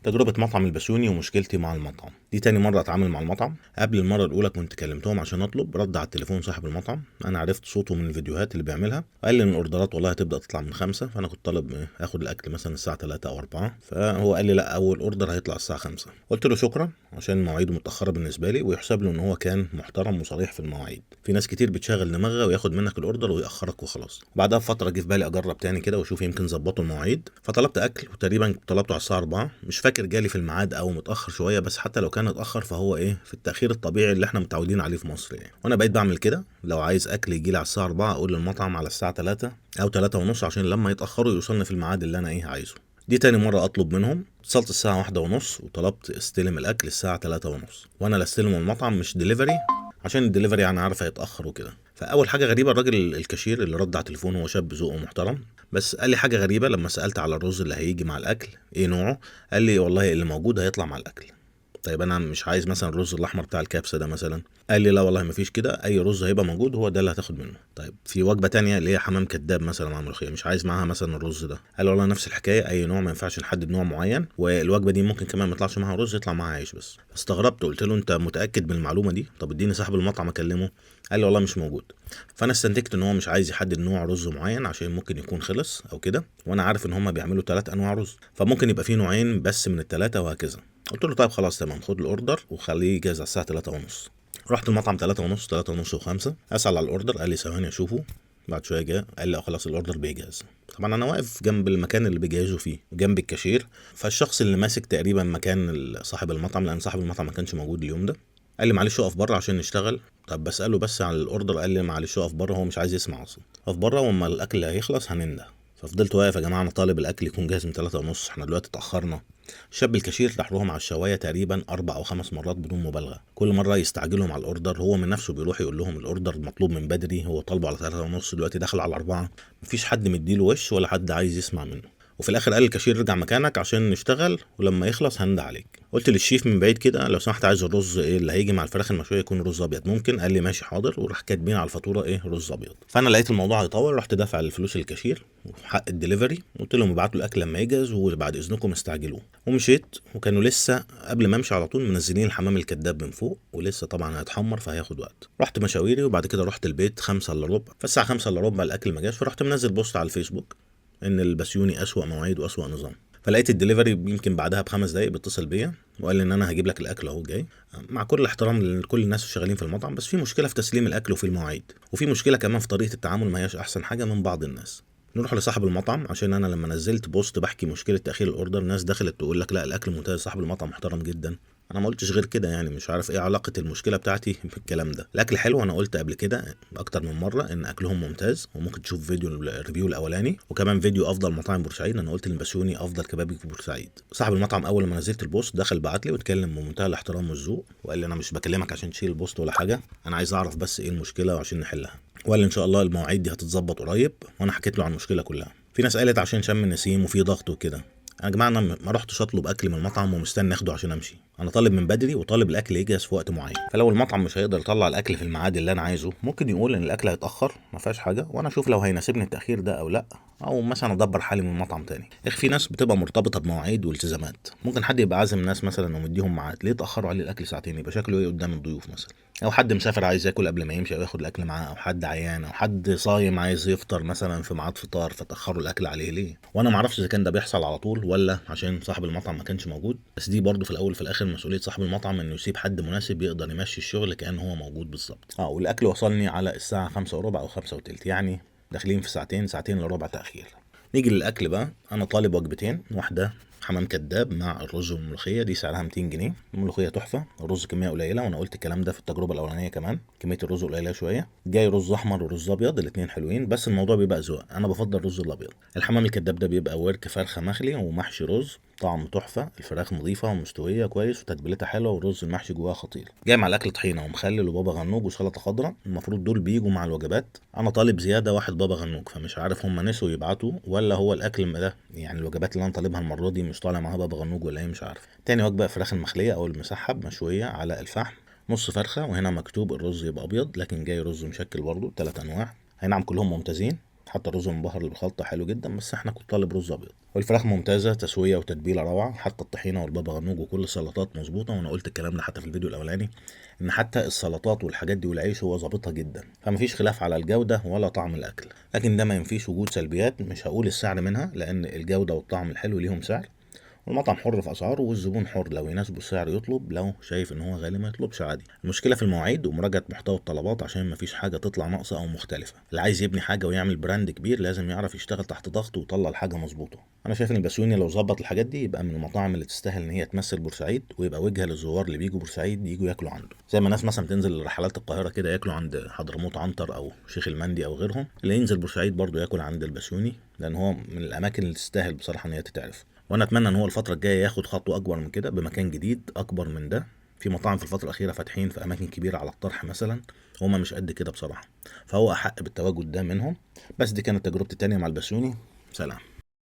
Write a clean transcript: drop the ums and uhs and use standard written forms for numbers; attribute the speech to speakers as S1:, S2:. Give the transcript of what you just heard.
S1: تجربة مطعم البسيوني ومشكلتي مع المطعم. دي تاني مرة اتعامل مع المطعم. قبل المرة الاولى كنت كلمتهم عشان اطلب، رد على التليفون صاحب المطعم، انا عرفت صوته من الفيديوهات اللي بيعملها، قال لي ان الاوردرات والله هتبدأ تطلع من 5، فانا كنت طالب اخد الاكل مثلا الساعة 3 او 4، فهو قال لي لا، اول اوردر هيطلع الساعة 5. قلت له شكرا عشان مواعيده متأخرة بالنسبة لي، ويحسب له ان هو كان محترم وصريح في المواعيد. في ناس كتير بتشغل دماغها وياخد منك الاوردر ويأخرك وخلاص. بعدها بفترة جه في بالي اجرب تاني كده واشوف يمكن ظبطوا المواعيد، فطلبت اكل وتقريبا طلبته على الساعة 4، مش فاكر جالي في الميعاد او متاخر شويه، بس حتى لو كان اتاخر فهو في التاخير الطبيعي اللي احنا متعودين عليه في مصر وانا بقيت بعمل كده. لو عايز اكل يجي لي على الساعه 4 اقول للمطعم على الساعه 3 او 3 ونص، عشان لما يتاخروا يوصلني في الميعاد اللي انا عايزه. دي تاني مره اطلب منهم. اتصلت الساعه 1 ونص وطلبت استلم الاكل الساعه 3 ونص، وانا لا استلم المطعم مش ديليفري، عشان الدليفري انا عارف هيتاخر وكده. فاول حاجه غريبه، الراجل الكاشير اللي رد على التليفون هو شاب ذوقه محترم، بس قال لي حاجه غريبه لما سالت على الرز اللي هيجي مع الاكل ايه نوعه. قال لي والله اللي موجود هيطلع مع الاكل. طيب انا مش عايز مثلا الرز الاحمر بتاع الكبسه ده مثلا. قال لي لا والله مفيش كده، اي رز هيبقى موجود هو ده اللي هتاخد منه. طيب في وجبه تانية اللي هي حمام كداب مثلا مع ملوخيه، مش عايز معاها مثلا الرز ده. قال والله نفس الحكايه، اي نوع، ما ينفعش نحدد نوع معين، والوجبه دي ممكن كمان ما يطلعش معاها رز، يطلع معاها عيش بس. استغربت، قلت له انت متاكد من المعلومه دي؟ طب اديني صاحب المطعم اكلمه. قال لي والله مش موجود. فانا استنتجت ان هو مش عايز يحدد نوع رز معين عشان ممكن يكون خلص او كده، وانا عارف ان هم بيعملوا 3 انواع رز، فممكن يبقى في نوعين بس من الثلاثه وهكذا. قلت له طيب خلاص تمام، خد الاوردر وخليه جاهز على الساعه 3 ونص. رحت المطعم 3 ونص، 3 ونص و5، اسال على الاوردر، قال لي ثواني اشوفه. بعد شويه جه قال لي خلاص الاوردر بيجهز. طبعا انا واقف جنب المكان اللي بيجهزوا فيه وجنب الكاشير، فالشخص اللي ماسك تقريبا مكان صاحب المطعم، لان صاحب المطعم ما كانش موجود اليوم ده، قال لي معلش اقف بره عشان نشتغل. طب بساله بس على الاوردر، قال لي معلش اقف بره، هو مش عايز يسمع اصلا. اقف بره واما الاكل هيخلص هننده. ففضلت واقف، يا جماعه انا طالب الاكل يكون جاهز من 3 ونص، احنا دلوقتي اتاخرنا. الشاب الكاشير راح لهم على الشوايه تقريبا 4 أو 5 مرات بدون مبالغه، كل مره يستعجلهم على الاوردر، هو من نفسه بيروح يقول لهم الاوردر مطلوب من بدري، هو طالبه على 3 ونص دلوقتي داخل على 4. مفيش حد مديله وش ولا حد عايز يسمع منه. وفي الاخر قال الكاشير ارجع مكانك عشان نشتغل، ولما يخلص هنده عليك. قلت للشيف من بعيد كده لو سمحت عايز الرز اللي هيجي مع الفراخ المشويه يكون رز ابيض ممكن؟ قال لي ماشي حاضر، وراح كاتبين على الفاتوره رز ابيض. فانا لقيت الموضوع هيطول، رحت دافع الفلوس للكاشير وحق الدليفري، قلت لهم ابعتوا الاكل لما يجهز وبعد اذنكم استعجلوه. ومشيت، وكانوا لسه قبل ما امشي على طول منزلين الحمام الكداب من فوق، ولسه طبعا هيتحمر فهياخد وقت. رحت مشاويري وبعد كده رحت البيت 5 الا ربع، فالساعه 5 الا ربع الاكل ما جاش، فرحت منزل بوست على الفيسبوك ان البسيوني اسوأ مواعيد واسوأ نظام. فلقيت الدليفري يمكن بعدها ب5 دقايق بيتصل بيا وقال لي ان انا هجيب لك الاكل اهو جاي. مع كل احترام لكل الناس اللي شغالين في المطعم، بس في مشكله في تسليم الاكل وفي المواعيد، وفي مشكله كمان في طريقه التعامل، ما هياش احسن حاجه من بعض الناس. نروح لصاحب المطعم، عشان انا لما نزلت بوست بحكي مشكله تاخير الاوردر، ناس دخلت تقول لك لا الاكل ممتاز، صاحب المطعم محترم جدا. انا ما قلتش غير كده، مش عارف ايه علاقه المشكله بتاعتي بالكلام ده. الاكل حلو، انا قلت قبل كده اكتر من مره ان اكلهم ممتاز، وممكن تشوف فيديو الريفيو الاولاني، وكمان فيديو افضل مطاعم بورسعيد، انا قلت البسيوني افضل كبابي في بورسعيد. صاحب المطعم اول ما نزلت البوست دخل بعت لي واتكلم بمنتهى الاحترام والذوق، وقال لي انا مش بكلمك عشان تشيل البوست ولا حاجه، انا عايز اعرف بس ايه المشكله وعشان نحلها. وقال لي ان شاء الله المواعيد دي هتتظبط قريب، وانا حكيت له عن المشكله كلها. في ناس قالت عشان شم النسيم وفي ضغط وكده. يا جماعه انا ما رحتش اطلب اكل من المطعم ومستني اخده عشان امشي، انا طالب من بدري وطالب الاكل يجهز في وقت معين. فلو المطعم مش هيقدر يطلع الاكل في الميعاد اللي انا عايزه، ممكن يقول ان الاكل هيتاخر، ما فيهاش حاجه، وانا اشوف لو هيناسبني التاخير ده او لا، او مثلا ادبر حالي من مطعم تاني. في ناس بتبقى مرتبطه بمواعيد والتزامات، ممكن حد يبقى عازم ناس مثلا ومديهم ميعاد، ليه اتاخروا عليه الاكل ساعتين؟ يبقى شكله قدام الضيوف مثلا، او حد مسافر عايز ياكل قبل ما يمشي او ياخد الاكل معاه، او حد عيان، او حد صايم عايز يفطر مثلا في ميعاد فطار فتاخروا الاكل عليه ليه. وانا ما اعرفش اذا كان ده بيحصل على طول ولا عشان صاحب المطعم ما كانش موجود، بس دي برضه في الاول وفي الاخر مسؤوليه صاحب المطعم انه يسيب حد مناسب يقدر يمشي الشغل كأن هو موجود بالظبط. والاكل وصلني على الساعه 5 وربع او 5 وتلت، داخلين في ساعتين، ساعتين الا ربع تاخير. نيجي للاكل بقى، انا طالب وجبتين، واحده حمام كداب مع الرز والملوخيه، دي سعرها 200 جنيه. الملوخيه تحفه، الرز كميه قليله، وانا قلت الكلام ده في التجربه الاولانيه كمان، كميه الرز قليله شويه. جاي رز احمر ورز ابيض، الاثنين حلوين، بس الموضوع بيبقى ذوق، انا بفضل الرز الابيض. الحمام الكداب ده بيبقى ورك فرخه مخلي ومحشي رز، طعم تحفه، الفراخ نظيفه ومستويه كويس وتتبيلتها حلوه، والرز المحشي جواه خطير. جاي مع الاكل طحينه ومخلل وبابا غنوج وسلطه خضراء، المفروض دول بيجوا مع الوجبات، انا طالب زياده واحد بابا غنوج، فمش عارف هم نسوا يبعتوا ولا هو الاكل ده، الوجبات اللي انا طالبها المره دي مش طالع معاها بابا غنوج ولا ايه، مش عارف. تاني وجبه فراخ المخليه او المسحب مشويه على الفحم، نص فرخه، وهنا مكتوب الرز يبقى ابيض لكن جاي رز مشكل برضه، 3 انواع، اي نعم كلهم ممتازين، حتى الرز المبهر اللي بالخلطه حلو جدا، بس احنا كنت طالب رز ابيض. والفراخ ممتازه، تسويه وتتبيله روعه، حتى الطحينه والبابا غنوج وكل السلطات مظبوطه. وانا قلت الكلام ده حتى في الفيديو الاولاني، ان حتى السلطات والحاجات دي والعيش هو ظابطها جدا، فمفيش خلاف على الجوده ولا طعم الاكل. لكن ده ما ينفيش وجود سلبيات، مش هقول السعر منها لان الجوده والطعم الحلو ليهم سعر، والمطعم حر في اسعاره والزبون حر، لو يناسبه السعر يطلب، لو شايف ان هو غالي ما يطلبش عادي. المشكله في المواعيد ومراجعه محتوى الطلبات عشان مفيش حاجه تطلع ناقصه او مختلفه. اللي عايز يبني حاجه ويعمل براند كبير لازم يعرف يشتغل تحت ضغط ويطلع الحاجه مظبوطه. انا شايف ان البسيوني لو ظبط الحاجات دي يبقى من المطاعم اللي تستاهل ان هي تمثل بورسعيد، ويبقى وجهه للزوار اللي بيجوا بورسعيد يجوا ياكلوا عنده، زي ما ناس مثلا تنزل رحلات القاهره كده ياكلوا عند حضرموت عنتر او شيخ المندي او غيرهم، اللي ينزل بورسعيد برضه ياكل عند البسيوني، لان هو من الاماكن اللي تستاهل بصراحه ان هي تتعرف. وانا اتمنى ان هو الفتره الجايه ياخد خطوه اكبر من كده بمكان جديد اكبر من ده. في مطاعم في الفتره الاخيره فاتحين في اماكن كبيره على الطرح مثلا، هما مش قد كده بصراحه، فهو احق بالتواجد ده منهم. بس دي كانت تجربتي التانية مع البسيوني. سلام.